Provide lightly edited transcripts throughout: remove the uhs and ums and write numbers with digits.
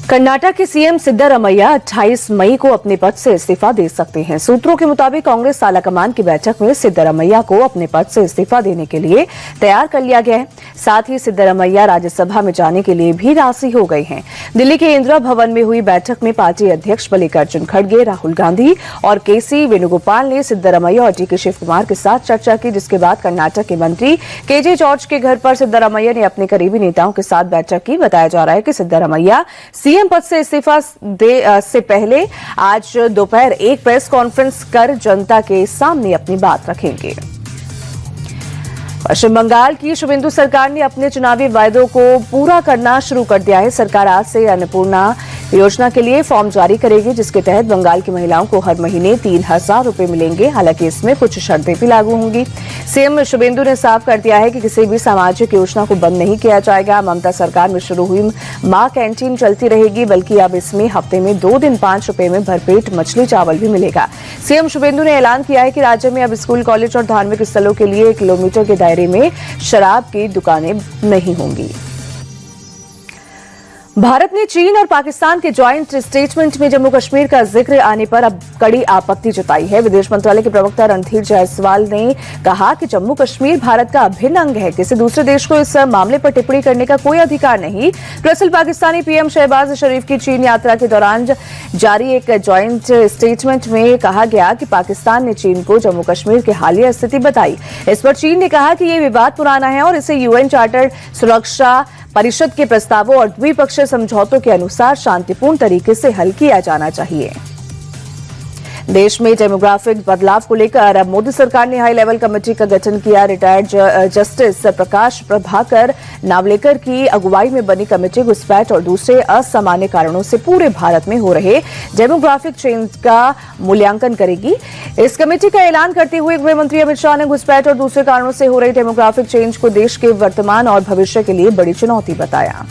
कर्नाटक के सीएम सिद्धारमैया 28 मई को अपने पद से इस्तीफा दे सकते हैं। सूत्रों के मुताबिक कांग्रेस आलाकमान की बैठक में सिद्धारमैया को अपने पद से इस्तीफा देने के लिए तैयार कर लिया गया है। साथ ही सिद्धारमैया राज्यसभा में जाने के लिए भी राजी हो गए हैं। दिल्ली के इंदिरा भवन में हुई बैठक में पार्टी अध्यक्ष मल्लिकार्जुन खड़गे, राहुल गांधी और केसी वेणुगोपाल ने सिद्धारमैया और डीके शिव कुमार के साथ चर्चा की, जिसके बाद कर्नाटक के मंत्री केजे जॉर्ज के घर पर सिद्धारमैया ने अपने करीबी नेताओं के साथ बैठक की। बताया जा रहा है कि सिद्धारमैया सीएम पद से इस्तीफा से पहले आज दोपहर एक प्रेस कॉन्फ्रेंस कर जनता के सामने अपनी बात रखेंगे। पश्चिम बंगाल की शुभेंदु सरकार ने अपने चुनावी वायदों को पूरा करना शुरू कर दिया है। सरकार आज से अन्नपूर्णा योजना के लिए फॉर्म जारी करेगी, जिसके तहत बंगाल की महिलाओं को हर महीने 3,000 रुपए मिलेंगे। हालांकि इसमें कुछ शर्तें भी लागू होंगी। सीएम शुभेंदु ने साफ कर दिया है कि किसी भी सामाजिक योजना को बंद नहीं किया जाएगा। ममता सरकार में शुरू हुई मां कैंटीन चलती रहेगी, बल्कि अब इसमें हफ्ते में 2 दिन 5 रुपए में भरपेट मछली चावल भी मिलेगा। सीएम शुभेंदु ने ऐलान किया है कि राज्य में अब स्कूल, कॉलेज और धार्मिक स्थलों के लिए 1 किलोमीटर के दायरे में शराब की दुकानें नहीं होंगी। भारत ने चीन और पाकिस्तान के ज्वाइंट स्टेटमेंट में जम्मू कश्मीर का जिक्र आने पर अब कड़ी आपत्ति जताई है। विदेश मंत्रालय के प्रवक्ता रणधीर जायसवाल ने कहा कि जम्मू कश्मीर भारत का अभिन्न अंग है। किसी दूसरे देश को इस मामले पर टिप्पणी करने का कोई अधिकार नहीं। दरअसल पाकिस्तानी पीएम शहबाज शरीफ की चीन यात्रा के दौरान जारी एक ज्वाइंट स्टेटमेंट में कहा गया कि पाकिस्तान ने चीन को जम्मू कश्मीर की हालिया स्थिति बताई। इस पर चीन ने कहा कि यह विवाद पुराना है और इसे यूएन चार्टर सुरक्षा परिषद के प्रस्तावों और द्विपक्षीय समझौतों के अनुसार शांतिपूर्ण तरीके से हल किया जाना चाहिए। देश में डेमोग्राफिक बदलाव को लेकर अब मोदी सरकार ने हाई लेवल कमेटी का गठन किया। रिटायर्ड जस्टिस प्रकाश प्रभाकर नावलेकर की अगुवाई में बनी कमेटी घुसपैठ और दूसरे असामान्य कारणों से पूरे भारत में हो रहे डेमोग्राफिक चेंज का मूल्यांकन करेगी। इस कमेटी का ऐलान करते हुए गृह मंत्री अमित शाह ने घुसपैठ और दूसरे कारणों से हो रही डेमोग्राफिक चेंज को देश के वर्तमान और भविष्य के लिए बड़ी चुनौती बताया।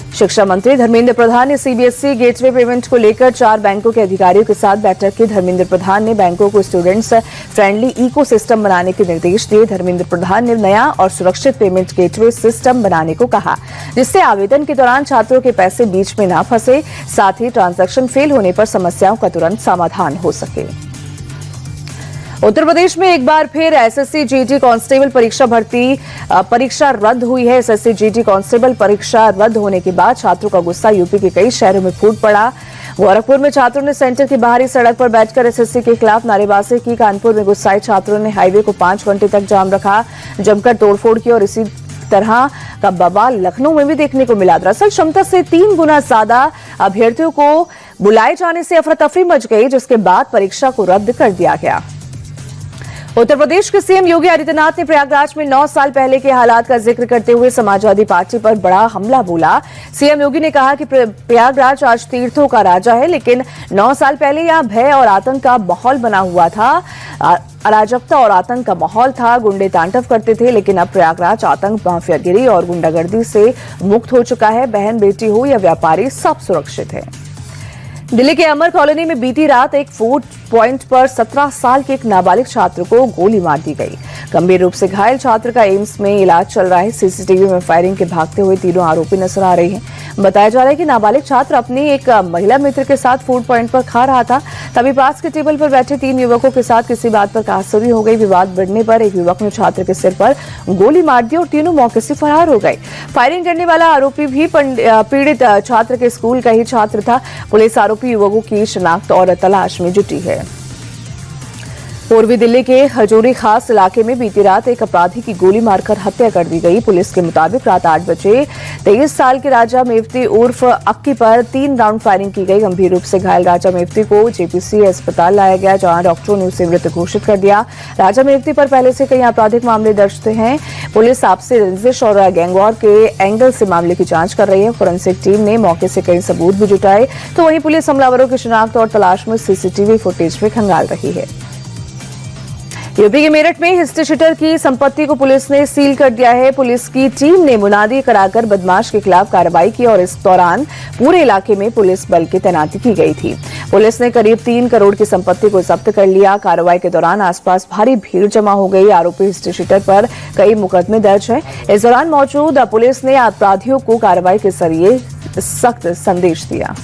शिक्षा मंत्री धर्मेंद्र प्रधान ने सीबीएसई गेटवे पेमेंट को लेकर 4 बैंकों के अधिकारियों के साथ बैठक की। धर्मेंद्र प्रधान ने बैंकों को स्टूडेंट्स फ्रेंडली इकोसिस्टम बनाने के निर्देश दिए। धर्मेंद्र प्रधान ने नया और सुरक्षित पेमेंट गेटवे सिस्टम बनाने को कहा, जिससे आवेदन के दौरान छात्रों के पैसे बीच में न फंसे, साथ ही ट्रांजैक्शन फेल होने पर समस्याओं का तुरंत समाधान हो सके। उत्तर प्रदेश में एक बार फिर एसएससी जीडी कांस्टेबल परीक्षा रद्द हुई है। एसएससी जीडी कांस्टेबल परीक्षा रद्द होने के बाद छात्रों का गुस्सा यूपी के कई शहरों में फूट पड़ा। गोरखपुर में छात्रों ने सेंटर की बाहरी सड़क पर बैठकर एसएससी के खिलाफ नारेबाजी की। कानपुर में गुस्साए छात्रों ने हाईवे को 5 घंटे तक जाम रखा, जमकर तोड़फोड़ की और इसी तरह का बवाल लखनऊ में भी देखने को मिला। दरअसल क्षमता से 3 गुना ज्यादा अभ्यर्थियों को बुलाए जाने से अफरा तफरी मच गई, जिसके बाद परीक्षा को रद्द कर दिया गया। उत्तर प्रदेश के सीएम योगी आदित्यनाथ ने प्रयागराज में 9 साल पहले के हालात का जिक्र करते हुए समाजवादी पार्टी पर बड़ा हमला बोला। सीएम योगी ने कहा कि प्रयागराज आज तीर्थों का राजा है, लेकिन 9 साल पहले यहां भय और आतंक का माहौल बना हुआ था। अराजकता और आतंक का माहौल था, गुंडे तांडव करते थे, लेकिन अब प्रयागराज आतंक, माफियागिरी और गुंडागर्दी से मुक्त हो चुका है। बहन बेटी हो या व्यापारी, सब सुरक्षित है। दिल्ली के अमर कॉलोनी में बीती रात एक फूड पॉइंट पर 17 साल के एक नाबालिग छात्र को गोली मार दी गई। गंभीर रूप से घायल छात्र का एम्स में इलाज चल रहा है। सीसीटीवी में फायरिंग के भागते हुए तीनों आरोपी नजर आ रहे हैं। बताया जा रहा है कि नाबालिग छात्र अपनी एक महिला मित्र के साथ फूड पॉइंट पर खा रहा था, तभी पास के टेबल पर बैठे 3 युवकों के साथ किसी बात पर कहासुनी हो गई। विवाद बढ़ने पर एक युवक ने छात्र के सिर पर गोली मार दी और तीनों मौके से फरार हो गए। फायरिंग करने वाला आरोपी भी पीड़ित छात्र के स्कूल का ही छात्र था। पुलिस आरोपी युवकों की शिनाख्त और तलाश में जुटी है। पूर्वी दिल्ली के हजूरी खास इलाके में बीती रात एक अपराधी की गोली मारकर हत्या कर दी गई। पुलिस के मुताबिक रात 8 बजे 23 साल के राजा मेवती उर्फ अक्की पर 3 राउंड फायरिंग की गई। गंभीर रूप से घायल राजा मेवती को जेपीसी अस्पताल लाया गया, जहां डॉक्टरों ने उसे मृत घोषित कर दिया। राजा मेवती पर पहले से कई आपराधिक मामले दर्ज हैं। पुलिस आपसी रंजिश और गैंगवॉर के एंगल से मामले की जांच कर रही है। फोरेंसिक टीम ने मौके से कई सबूत भी जुटाए, तो वहीं पुलिस हमलावरों की शिनाख्त और तलाश में सीसीटीवी फुटेज भी खंगाल रही है। यूपी के मेरठ में हिस्ट्री शीटर की संपत्ति को पुलिस ने सील कर दिया है। पुलिस की टीम ने मुनादी कराकर बदमाश के खिलाफ कार्रवाई की और इस दौरान पूरे इलाके में पुलिस बल की तैनाती की गई थी। पुलिस ने करीब 3 करोड़ की संपत्ति को जब्त कर लिया। कार्रवाई के दौरान आसपास भारी भीड़ जमा हो गई। आरोपी हिस्ट्री शीटर पर कई मुकदमे दर्ज हैं। इस दौरान मौजूद पुलिस ने अपराधियों को कार्रवाई के जरिए सख्त संदेश दिया।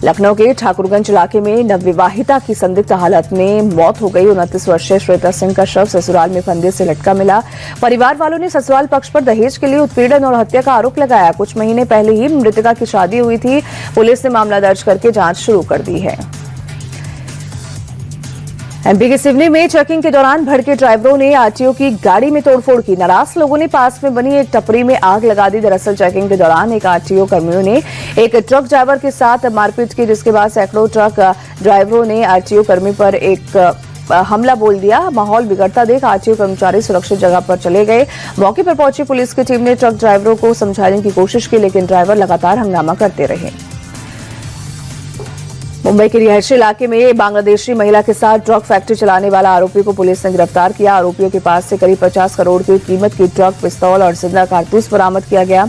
लखनऊ के ठाकुरगंज इलाके में नवविवाहिता की संदिग्ध हालत में मौत हो गई। 29 वर्षीय श्वेता सिंह का शव ससुराल में फंदे से लटका मिला। परिवार वालों ने ससुराल पक्ष पर दहेज के लिए उत्पीड़न और हत्या का आरोप लगाया। कुछ महीने पहले ही मृतका की शादी हुई थी। पुलिस ने मामला दर्ज करके जांच शुरू कर दी है। एमपी के सिवनी में चेकिंग के दौरान भड़के ड्राइवरों ने आरटीओ की गाड़ी में तोड़फोड़ की। नाराज लोगों ने पास में बनी एक टपरी में आग लगा दी। दरअसल चेकिंग के दौरान एक आरटीओ कर्मियों ने एक ट्रक ड्राइवर के साथ मारपीट की, जिसके बाद सैकड़ों ट्रक ड्राइवरों ने आरटीओ कर्मी पर एक हमला बोल दिया। माहौल बिगड़ता देख आरटीओ कर्मचारी सुरक्षित जगह पर चले गए। मौके पर पहुंची पुलिस की टीम ने ट्रक ड्राइवरों को समझाने की कोशिश की, लेकिन ड्राइवर लगातार हंगामा करते रहे। मुंबई के रिहायशी इलाके में बांग्लादेशी महिला के साथ ड्रग फैक्ट्री चलाने वाला आरोपी को पुलिस ने गिरफ्तार किया। आरोपियों के पास से करीब 50 करोड़ की कीमत की ट्रक, पिस्तौल और जिंदा कारतूस बरामद किया गया।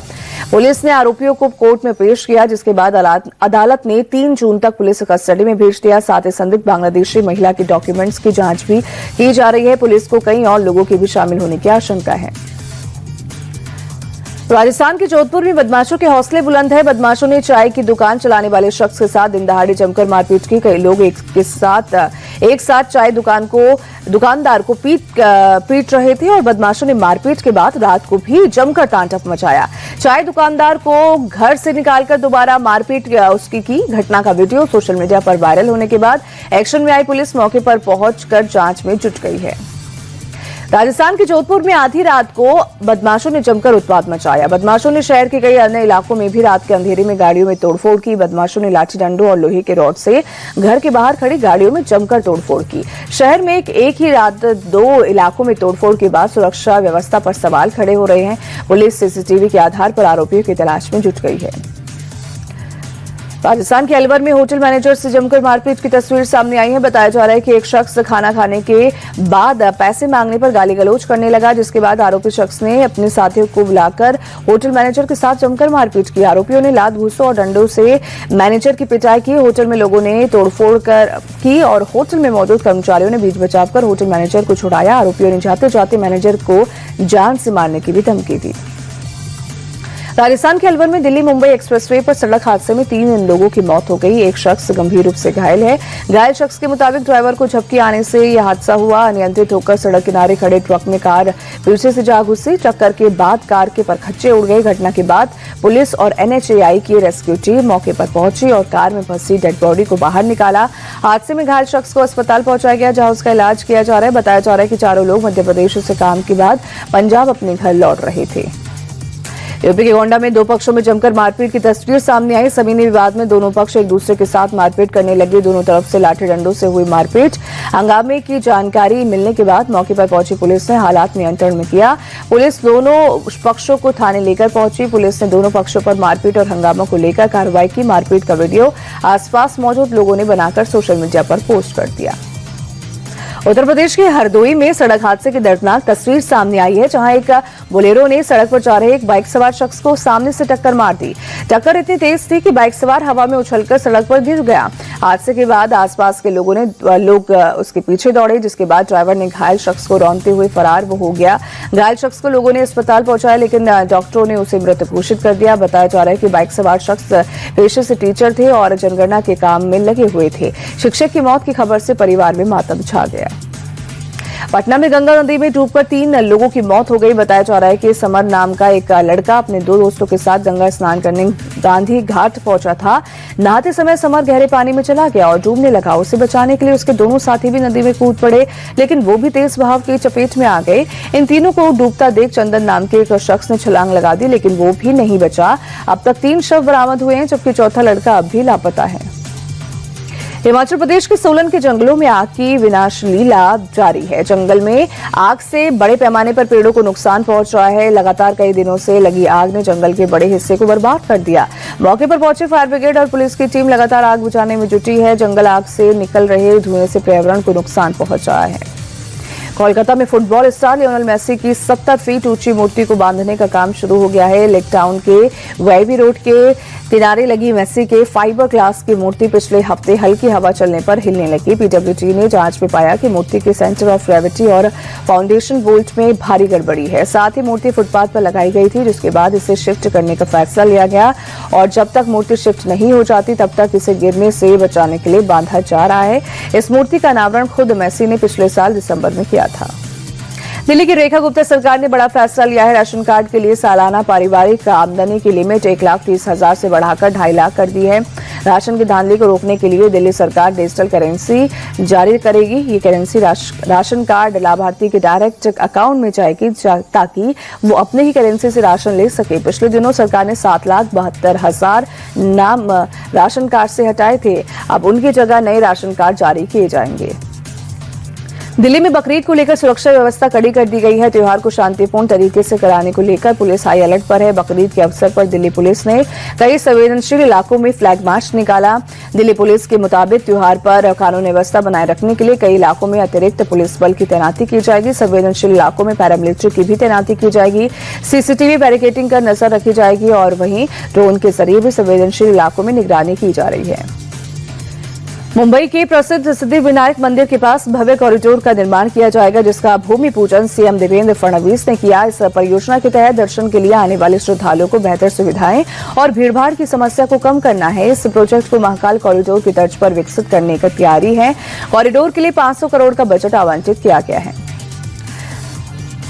पुलिस ने आरोपियों को कोर्ट में पेश किया, जिसके बाद अदालत ने 3 जून तक पुलिस कस्टडी में भेज दिया। साथ ही संदिग्ध बांग्लादेशी महिला के डॉक्यूमेंट्स की जांच भी की जा रही है। पुलिस को कई और लोगों के भी शामिल होने की आशंका है। राजस्थान के जोधपुर में बदमाशों के हौसले बुलंद है। बदमाशों ने चाय की दुकान चलाने वाले शख्स के साथ दिन दहाड़े जमकर मारपीट की। कई लोग एक साथ चाय दुकानदार को पीट रहे थे और बदमाशों ने मारपीट के बाद रात को भी जमकर तांडव मचाया। चाय दुकानदार को घर से निकालकर दोबारा मारपीट उसकी की। घटना का वीडियो सोशल मीडिया पर वायरल होने के बाद एक्शन में आई पुलिस मौके पर पहुंचकर जांच में जुट गई है। राजस्थान के जोधपुर में आधी रात को बदमाशों ने जमकर उत्पात मचाया। बदमाशों ने शहर के कई अन्य इलाकों में भी रात के अंधेरे में गाड़ियों में तोड़फोड़ की। बदमाशों ने लाठी डंडों और लोहे के रॉड से घर के बाहर खड़ी गाड़ियों में जमकर तोड़फोड़ की। शहर में एक ही रात 2 इलाकों में तोड़फोड़ के बाद सुरक्षा व्यवस्था पर सवाल खड़े हो रहे हैं। पुलिस सीसीटीवी के आधार पर आरोपियों की तलाश में जुट गई है। राजस्थान के अलवर में होटल मैनेजर से जमकर मारपीट की तस्वीर सामने आई है। बताया जा रहा है कि एक शख्स खाना खाने के बाद पैसे मांगने पर गाली गलौज करने लगा, जिसके बाद आरोपी शख्स ने अपने साथियों को बुलाकर होटल मैनेजर के साथ जमकर मारपीट की। आरोपियों ने लात घूंसों और डंडों से मैनेजर की पिटाई की। होटल में लोगों ने तोड़फोड़ की और होटल में मौजूद कर्मचारियों ने बीच बचाव कर होटल मैनेजर को छुड़ाया। आरोपियों ने जाते जाते मैनेजर को जान से मारने की भी धमकी दी। राजस्थान के अलवर में दिल्ली मुंबई एक्सप्रेसवे पर सड़क हादसे में 3 लोगों की मौत हो गई। एक शख्स गंभीर रूप से घायल है। घायल शख्स के मुताबिक ड्राइवर को झपकी आने से यह हादसा हुआ। अनियंत्रित होकर सड़क किनारे खड़े ट्रक में कार पीछे से जा घुसी। टक्कर के बाद कार के परखच्चे उड़ गए। घटना के बाद पुलिस और NHAI की रेस्क्यू टीम मौके पर पहुंची और कार में फंसी डेड बॉडी को बाहर निकाला। हादसे में घायल शख्स को अस्पताल पहुंचाया गया, जहां उसका इलाज किया जा रहा है। बताया जा रहा है कि चारों लोग मध्य प्रदेश से काम के बाद पंजाब अपने घर लौट रहे थे। यूपी के गोंडा में 2 पक्षों में जमकर मारपीट की तस्वीर सामने आई। जमीनी विवाद में दोनों पक्ष एक दूसरे के साथ मारपीट करने लगे। दोनों तरफ से लाठी डंडों से हुई मारपीट। हंगामे की जानकारी मिलने के बाद मौके पर पहुंची पुलिस ने हालात नियंत्रण में किया। पुलिस दोनों पक्षों को थाने लेकर पहुंची। पुलिस ने दोनों पक्षों पर मारपीट और हंगामा को लेकर कार्रवाई की। मारपीट का वीडियो आसपास मौजूद लोगों ने बनाकर सोशल मीडिया पर पोस्ट कर दिया। उत्तर प्रदेश के हरदोई में सड़क हादसे की दर्दनाक तस्वीर सामने आई है, जहां एक बोलेरो ने सड़क पर जा रहे एक बाइक सवार शख्स को सामने से टक्कर मार दी। टक्कर इतनी तेज थी कि बाइक सवार हवा में उछलकर सड़क पर गिर गया। हादसे के बाद आसपास के लोग उसके पीछे दौड़े, जिसके बाद ड्राइवर ने घायल शख्स को रौंदते हुए फरार हो गया। घायल शख्स को लोगों ने अस्पताल पहुंचाया, लेकिन डॉक्टरों ने उसे मृत घोषित कर दिया। बताया जा रहा है कि बाइक सवार शख्स पेशे से टीचर थे और जनगणना के काम में लगे हुए थे। शिक्षक की मौत की खबर से परिवार में मातम छा गया। पटना में गंगा नदी में डूबकर 3 लोगों की मौत हो गई। बताया जा रहा है कि समर नाम का एक लड़का अपने 2 दोस्तों के साथ गंगा स्नान करने गांधी घाट पहुंचा था। नहाते समय समर गहरे पानी में चला गया और डूबने लगा। उसे बचाने के लिए उसके दोनों साथी भी नदी में कूद पड़े, लेकिन वो भी तेज बहाव की चपेट में आ गए। इन तीनों को डूबता देख चंदन नाम के एक शख्स ने छलांग लगा दी, लेकिन वो भी नहीं बचा। अब तक 3 शव बरामद हुए हैं, जबकि चौथा लड़का अब भी लापता है। हिमाचल प्रदेश के सोलन के जंगलों में आग की विनाश लीला जारी है। जंगल में आग से बड़े पैमाने पर पेड़ों को नुकसान पहुंच रहा है। लगातार कई दिनों से लगी आग ने जंगल के बड़े हिस्से को बर्बाद कर दिया। मौके पर पहुंचे फायर ब्रिगेड और पुलिस की टीम लगातार आग बुझाने में जुटी है। जंगल आग से निकल रहे धुएं से पर्यावरण को नुकसान पहुंच रहा है। कोलकाता में फुटबॉल स्टार लियोनेल मेसी की 70 फीट ऊंची मूर्ति को बांधने का काम शुरू हो गया है। लेक टाउन के वेबी रोड के किनारे लगी मेसी के फाइबर ग्लास की मूर्ति पिछले हफ्ते हल्की हवा चलने पर हिलने लगी। पीडब्ल्यूडी ने जांच में पाया कि मूर्ति के सेंटर ऑफ ग्रेविटी और फाउंडेशन बोल्ट में भारी गड़बड़ी है। साथ ही मूर्ति फुटपाथ पर लगाई गई थी, जिसके बाद इसे शिफ्ट करने का फैसला लिया गया और जब तक मूर्ति शिफ्ट नहीं हो जाती तब तक इसे गिरने से बचाने के लिए बांधा जा रहा है। इस मूर्ति का अनावरण खुद मेसी ने पिछले साल दिसंबर में किया था। दिल्ली की रेखा गुप्ता सरकार ने बड़ा फैसला लिया है। राशन कार्ड के लिए सालाना पारिवारिक आमदनी की लिमिट 1,30,000 से बढ़ाकर 2.5 लाख कर दी है। राशन की धांधली को रोकने के लिए दिल्ली सरकार डिजिटल करेंसी जारी करेगी। ये करेंसी राशन कार्ड लाभार्थी के डायरेक्ट अकाउंट में जाएगी ताकि वो अपने ही करेंसी से राशन ले सके। पिछले दिनों सरकार ने 7,72,000 नाम राशन कार्ड से हटाए थे। अब उनकी जगह नए राशन कार्ड जारी किए जाएंगे। दिल्ली में बकरीद को लेकर सुरक्षा व्यवस्था कड़ी कर दी गई है। त्योहार को शांतिपूर्ण तरीके से कराने को लेकर पुलिस हाई अलर्ट पर है। बकरीद के अवसर पर दिल्ली पुलिस ने कई संवेदनशील इलाकों में फ्लैग मार्च निकाला। दिल्ली पुलिस के मुताबिक त्योहार पर कानून व्यवस्था बनाए रखने के लिए कई इलाकों में अतिरिक्त पुलिस बल की तैनाती की जाएगी। संवेदनशील इलाकों में पैरामिलिट्री की भी तैनाती की जाएगी। सीसीटीवी बैरिकेडिंग कर नजर रखी जाएगी और वहीं ड्रोन के जरिए भी संवेदनशील इलाकों में निगरानी की जा रही है। मुंबई के प्रसिद्ध सिद्धिविनायक मंदिर के पास भव्य कॉरिडोर का निर्माण किया जाएगा, जिसका भूमि पूजन सीएम देवेंद्र फडणवीस ने किया। इस परियोजना के तहत दर्शन के लिए आने वाले श्रद्धालुओं को बेहतर सुविधाएं और भीड़भाड़ की समस्या को कम करना है। इस प्रोजेक्ट को महाकाल कॉरिडोर की तर्ज पर विकसित करने की तैयारी है। कॉरिडोर के लिए 500 करोड़ का बजट आवंटित किया गया है।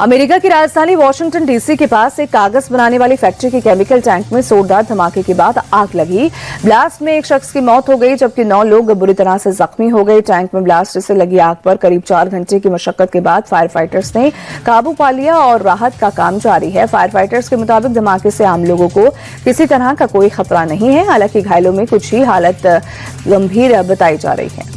अमेरिका की राजधानी वॉशिंगटन डीसी के पास एक कागज बनाने वाली फैक्ट्री के केमिकल टैंक में जोरदार धमाके के बाद आग लगी। ब्लास्ट में एक शख्स की मौत हो गई जबकि 9 लोग बुरी तरह से जख्मी हो गए। टैंक में ब्लास्ट से लगी आग पर करीब 4 घंटे की मशक्कत के बाद फायर फाइटर्स ने काबू पा लिया और राहत का काम जारी है। फायर फाइटर्स के मुताबिक धमाके से आम लोगों को किसी तरह का कोई खतरा नहीं है। हालांकि घायलों में कुछ ही हालत गंभीर बताई जा रही है।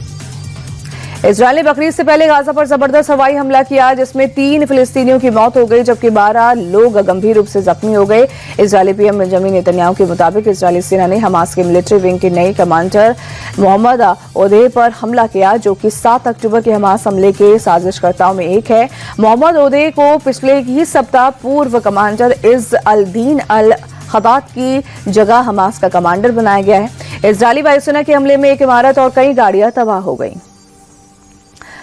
इजरायल ने बकरीद से पहले गाजा पर जबरदस्त हवाई हमला किया, जिसमें 3 फिलिस्तीनियों की मौत हो गई जबकि 12 लोग गंभीर रूप से जख्मी हो गए। इजरायली पीएम बेंजामिन नेतन्याहू के मुताबिक इजरायली सेना ने हमास के मिलिट्री विंग के नए कमांडर मोहम्मद ओदेह पर हमला किया, जो कि 7 अक्टूबर के हमास हमले के साजिशकर्ताओं में एक है। मोहम्मद ओदेह को पिछले ही सप्ताह पूर्व कमांडर इज अल दीन अल खदात की जगह हमास का कमांडर बनाया गया है। इजरायली वायुसेना के हमले में एक इमारत और कई गाड़ियां तबाह हो गई।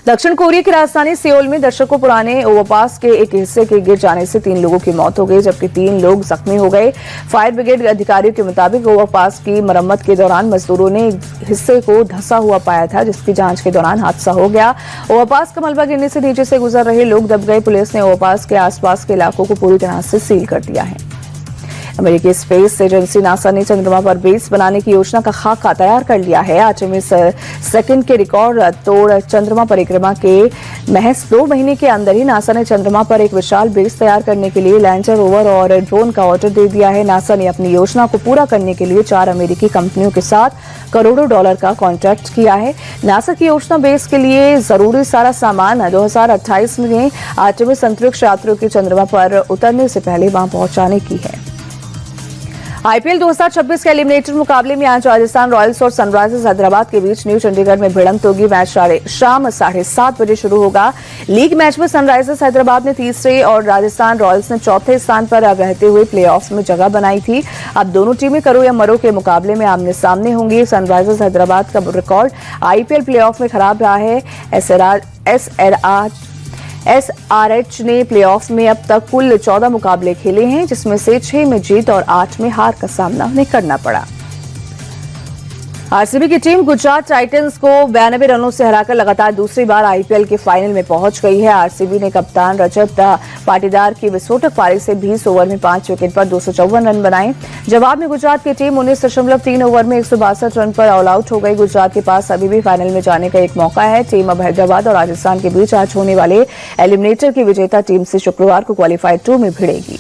दक्षिण कोरिया की राजधानी सियोल में दर्शकों पुराने ओवरपास के एक हिस्से के गिर जाने से 3 लोगों की मौत हो गई जबकि 3 लोग जख्मी हो गए। फायर ब्रिगेड अधिकारियों के मुताबिक ओवरपास की मरम्मत के दौरान मजदूरों ने हिस्से को धंसा हुआ पाया था, जिसकी जांच के दौरान हादसा हो गया। ओवरपास का मलबा गिरने से नीचे से गुजर रहे लोग दब गए। पुलिस ने ओवरपास के आसपास के इलाकों को पूरी तरह से सील कर दिया है। अमेरिकी स्पेस एजेंसी नासा ने चंद्रमा पर बेस बनाने की योजना का खाका तैयार कर लिया है। आर्टेमिस सेकंड के रिकॉर्ड तोड़ चंद्रमा परिक्रमा के महज 2 महीने के अंदर ही नासा ने चंद्रमा पर एक विशाल बेस तैयार करने के लिए लैंडर, रोवर और ड्रोन का ऑर्डर दे दिया है। नासा ने अपनी योजना को पूरा करने के लिए 4 अमेरिकी कंपनियों के साथ करोड़ों डॉलर का कॉन्ट्रैक्ट किया है। नासा की योजना बेस के लिए जरूरी सारा सामान 2028 में आर्टेमिस अंतरिक्ष यात्रियों की चंद्रमा पर उतरने से पहले वहां पहुंचाने की है। आईपीएल 2026 के एलिमिनेटर मुकाबले में आज राजस्थान रॉयल्स और सनराइजर्स हैदराबाद के बीच न्यू चंडीगढ़ में भिड़ंत होगी। मैच शाम 7:30 बजे शुरू होगा। लीग मैच में सनराइजर्स हैदराबाद ने तीसरे और राजस्थान रॉयल्स ने चौथे स्थान पर रहते हुए प्लेऑफ में जगह बनाई थी। अब दोनों टीमें करो या मरो के मुकाबले में आमने सामने होंगी। सनराइजर्स हैदराबाद का रिकॉर्ड आईपीएल प्लेऑफ में खराब रहा है। एसआरएच ने प्लेऑफ में अब तक कुल 14 मुकाबले खेले हैं, जिसमें से 6 में जीत और 8 में हार का सामना उन्हें करना पड़ा। आरसीबी की टीम गुजरात टाइटंस को 92 रनों से हराकर लगातार दूसरी बार आईपीएल के फाइनल में पहुंच गई है। आरसीबी ने कप्तान रजत पाटीदार की विस्फोटक पारी से 20 ओवर में 5 विकेट पर 254 रन बनाए। जवाब में गुजरात की टीम 19.3 ओवर में 162 रन पर ऑल आउट हो गई। गुजरात के पास अभी भी फाइनल में जाने का एक मौका है। टीम अब हैदराबाद और राजस्थान के बीच आज होने वाले एलिमिनेटर की विजेता टीम से शुक्रवार को क्वालीफायर 2 में भिड़ेगी।